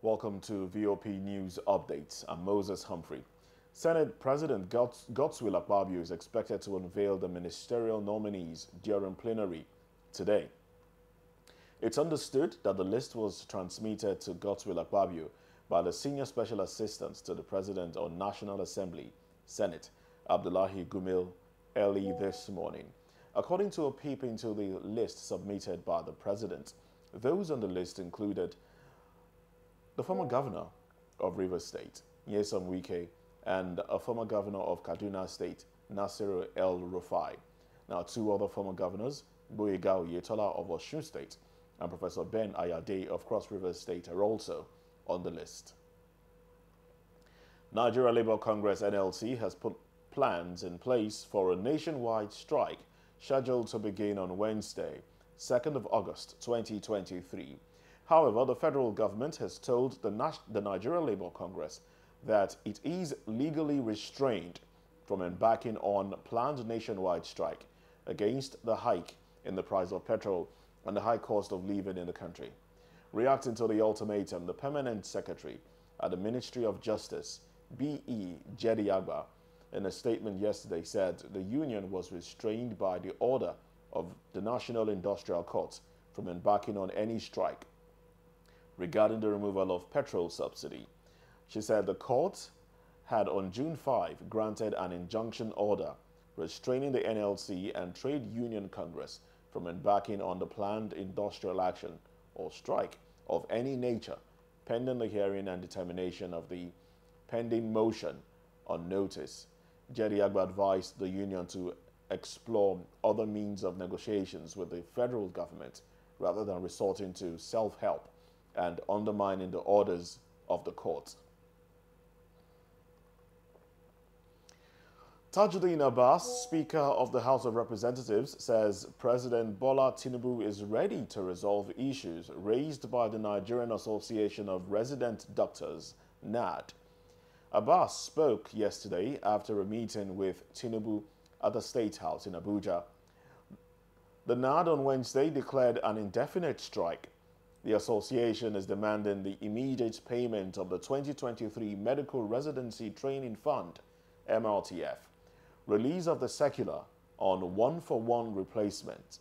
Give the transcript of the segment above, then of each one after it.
Welcome to VOP News Updates. I'm Moses Humphrey. Senate President Godswill Akpabio is expected to unveil the ministerial nominees during plenary today. It's understood that the list was transmitted to Godswill Akpabio by the Senior Special Assistant to the President on National Assembly, Senate, Abdullahi Gumil, early this morning. According to a peep into the list submitted by the President, those on the list included the former governor of Rivers State, Nyesom Wike, and a former governor of Kaduna State, Nasiru El-Rufai. Now, two other former governors, Boyega Oyetola of Osun State and Professor Ben Ayade of Cross River State, are also on the list. Nigeria Labour Congress NLC has put plans in place for a nationwide strike scheduled to begin on Wednesday, 2nd of August 2023. However, the federal government has told the Nigeria Labour Congress that it is legally restrained from embarking on a planned nationwide strike against the hike in the price of petrol and the high cost of living in the country. Reacting to the ultimatum, the Permanent Secretary at the Ministry of Justice, B.E. Jedi Agba, in a statement yesterday said the union was restrained by the order of the National Industrial Court from embarking on any strike regarding the removal of petrol subsidy. She said the court had on June 5 granted an injunction order restraining the NLC and Trade Union Congress from embarking on the planned industrial action or strike of any nature pending the hearing and determination of the pending motion on notice. Jedi Agba advised the union to explore other means of negotiations with the federal government rather than resorting to self-help and undermining the orders of the court. Tajuddin Abbas, Speaker of the House of Representatives, says President Bola Tinubu is ready to resolve issues raised by the Nigerian Association of Resident Doctors, NAD. Abbas spoke yesterday after a meeting with Tinubu at the State House in Abuja. The NAD on Wednesday declared an indefinite strike. The association is demanding the immediate payment of the 2023 Medical Residency Training Fund, MRTF, release of the circular on one-for-one replacement,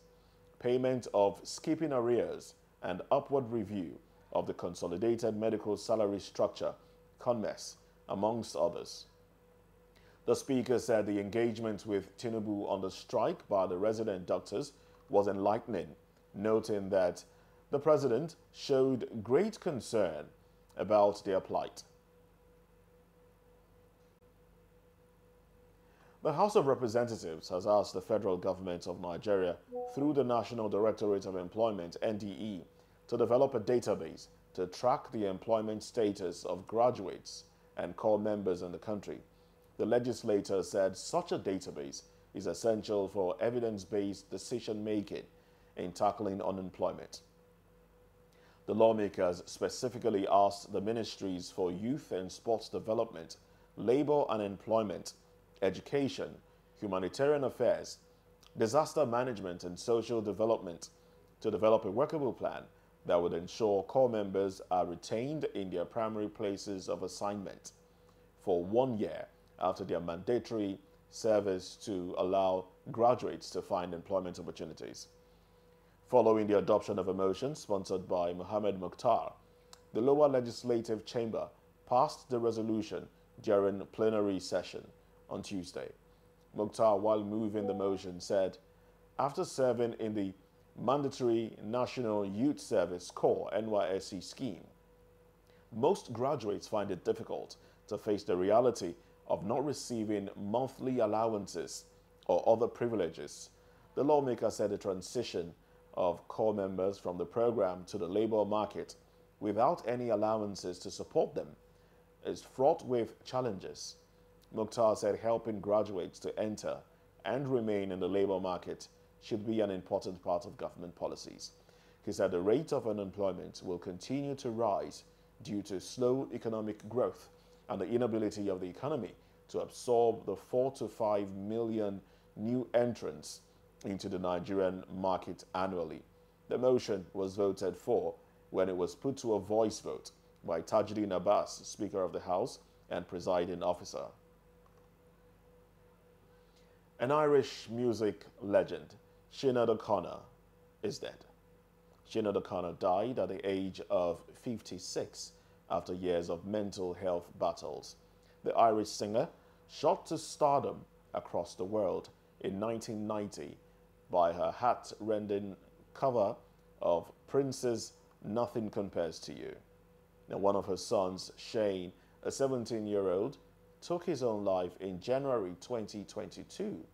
payment of skipping arrears, and upward review of the Consolidated Medical Salary Structure, CONMES, amongst others. The Speaker said the engagement with Tinubu on the strike by the resident doctors was enlightening, noting that the President showed great concern about their plight. The House of Representatives has asked the federal government of Nigeria, through the National Directorate of Employment, NDE, to develop a database to track the employment status of graduates and core members in the country. The legislator said such a database is essential for evidence-based decision-making in tackling unemployment. The lawmakers specifically asked the ministries for Youth and Sports Development, Labor and Employment, Education, Humanitarian Affairs, Disaster Management and Social Development to develop a workable plan that would ensure core members are retained in their primary places of assignment for 1 year after their mandatory service to allow graduates to find employment opportunities. Following the adoption of a motion sponsored by Mohammed Mukhtar, the lower legislative chamber passed the resolution during plenary session on Tuesday. Mukhtar, while moving the motion, said, after serving in the Mandatory National Youth Service Corps NYSC scheme, most graduates find it difficult to face the reality of not receiving monthly allowances or other privileges. The lawmaker said the transition of core members from the program to the labor market without any allowances to support them is fraught with challenges. Mukhtar said helping graduates to enter and remain in the labor market should be an important part of government policies. He said the rate of unemployment will continue to rise due to slow economic growth and the inability of the economy to absorb the 4 to 5 million new entrants into the Nigerian market annually. The motion was voted for when it was put to a voice vote by Tajuddin Abbas, Speaker of the House and presiding officer. An Irish music legend, Sinead O'Connor, is dead. Sinead O'Connor died at the age of 56 after years of mental health battles. The Irish singer shot to stardom across the world in 1990 by her heart-rending cover of Prince's Nothing Compares to You. Now, one of her sons, Shane, a 17-year-old, took his own life in January 2022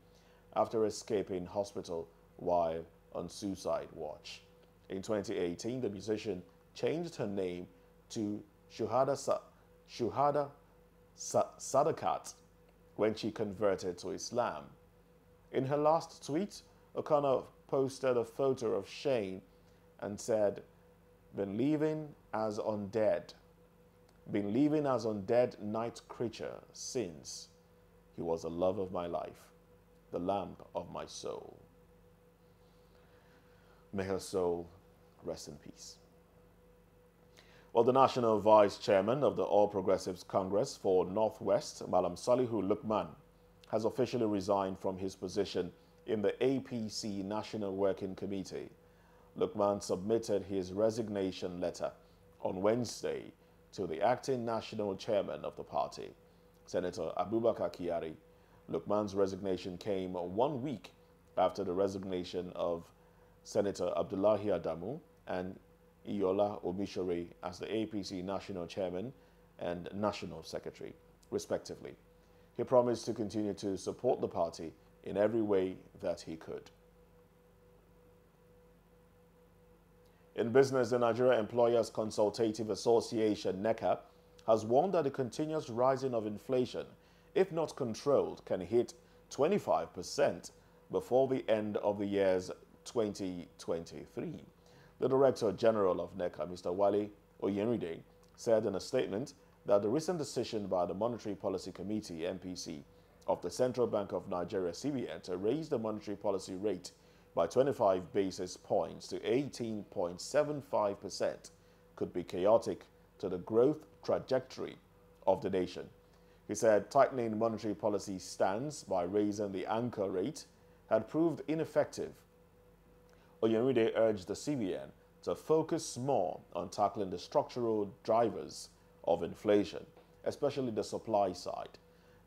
after escaping hospital while on suicide watch. In 2018, the musician changed her name to Shuhada Sadakat when she converted to Islam. In her last tweet, O'Connor posted a photo of Shane and said, been living as undead night creature since. He was the love of my life, the lamp of my soul. May her soul rest in peace. Well, the National Vice Chairman of the All Progressives Congress for Northwest, Malam Salihu Lukman, has officially resigned from his position in the APC National Working Committee. Lukman submitted his resignation letter on Wednesday to the acting national chairman of the party, Senator Abubakar Kyari. Lukman's resignation came 1 week after the resignation of Senator Abdullahi Adamu and Iola Omishore as the APC national chairman and national secretary, respectively. He promised to continue to support the party in every way that he could. In business, the Nigeria Employers Consultative Association, NECA, has warned that the continuous rising of inflation, if not controlled, can hit 25% before the end of the year's 2023. The Director General of NECA, Mr. Wale Oyenride, said in a statement that the recent decision by the Monetary Policy Committee, MPC, of the Central Bank of Nigeria, CBN, to raise the monetary policy rate by 25 basis points to 18.75% could be chaotic to the growth trajectory of the nation. He said tightening monetary policy stance by raising the anchor rate had proved ineffective. Oyenride urged the CBN to focus more on tackling the structural drivers of inflation, especially the supply side.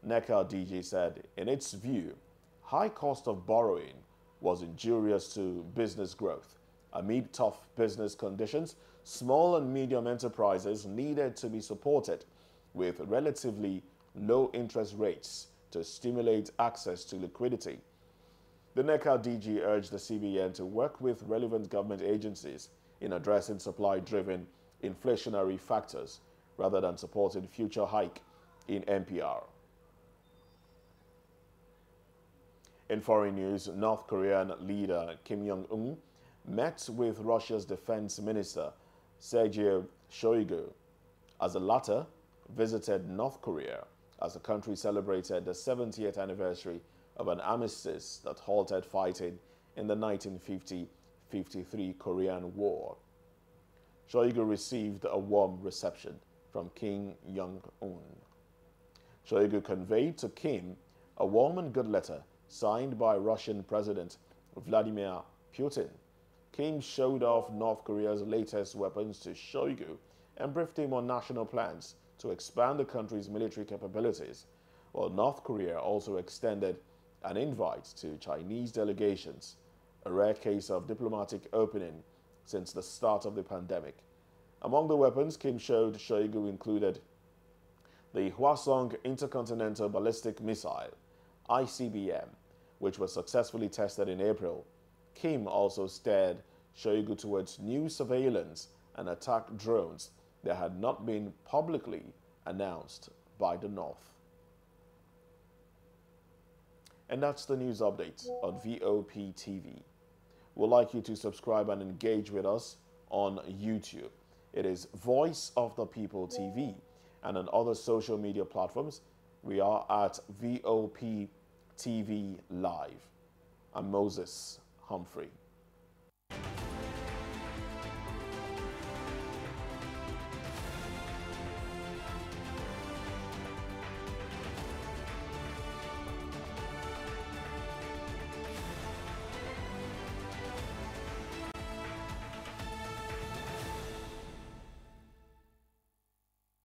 NECA DG said, in its view, high cost of borrowing was injurious to business growth. Amid tough business conditions, small and medium enterprises needed to be supported with relatively low interest rates to stimulate access to liquidity. The NECA DG urged the CBN to work with relevant government agencies in addressing supply-driven inflationary factors rather than supporting future hike in MPR. In foreign news, North Korean leader Kim Jong-un met with Russia's defense minister Sergei Shoigu as the latter visited North Korea as the country celebrated the 70th anniversary of an armistice that halted fighting in the 1950-53 Korean War. Shoigu received a warm reception from Kim Jong-un. Shoigu conveyed to Kim a warm and good letter signed by Russian President Vladimir Putin. Kim showed off North Korea's latest weapons to Shoigu and briefed him on national plans to expand the country's military capabilities, while North Korea also extended an invite to Chinese delegations, a rare case of diplomatic opening since the start of the pandemic. Among the weapons Kim showed Shoigu included the Hwasong Intercontinental Ballistic Missile, ICBM, which was successfully tested in April. Kim also steered Shoigu towards new surveillance and attack drones that had not been publicly announced by the North. And that's the news update on VOP TV. We'd like you to subscribe and engage with us on YouTube. It is Voice of the People TV, and on other social media platforms, we are at VOP TV Live. I'm Moses Humphrey.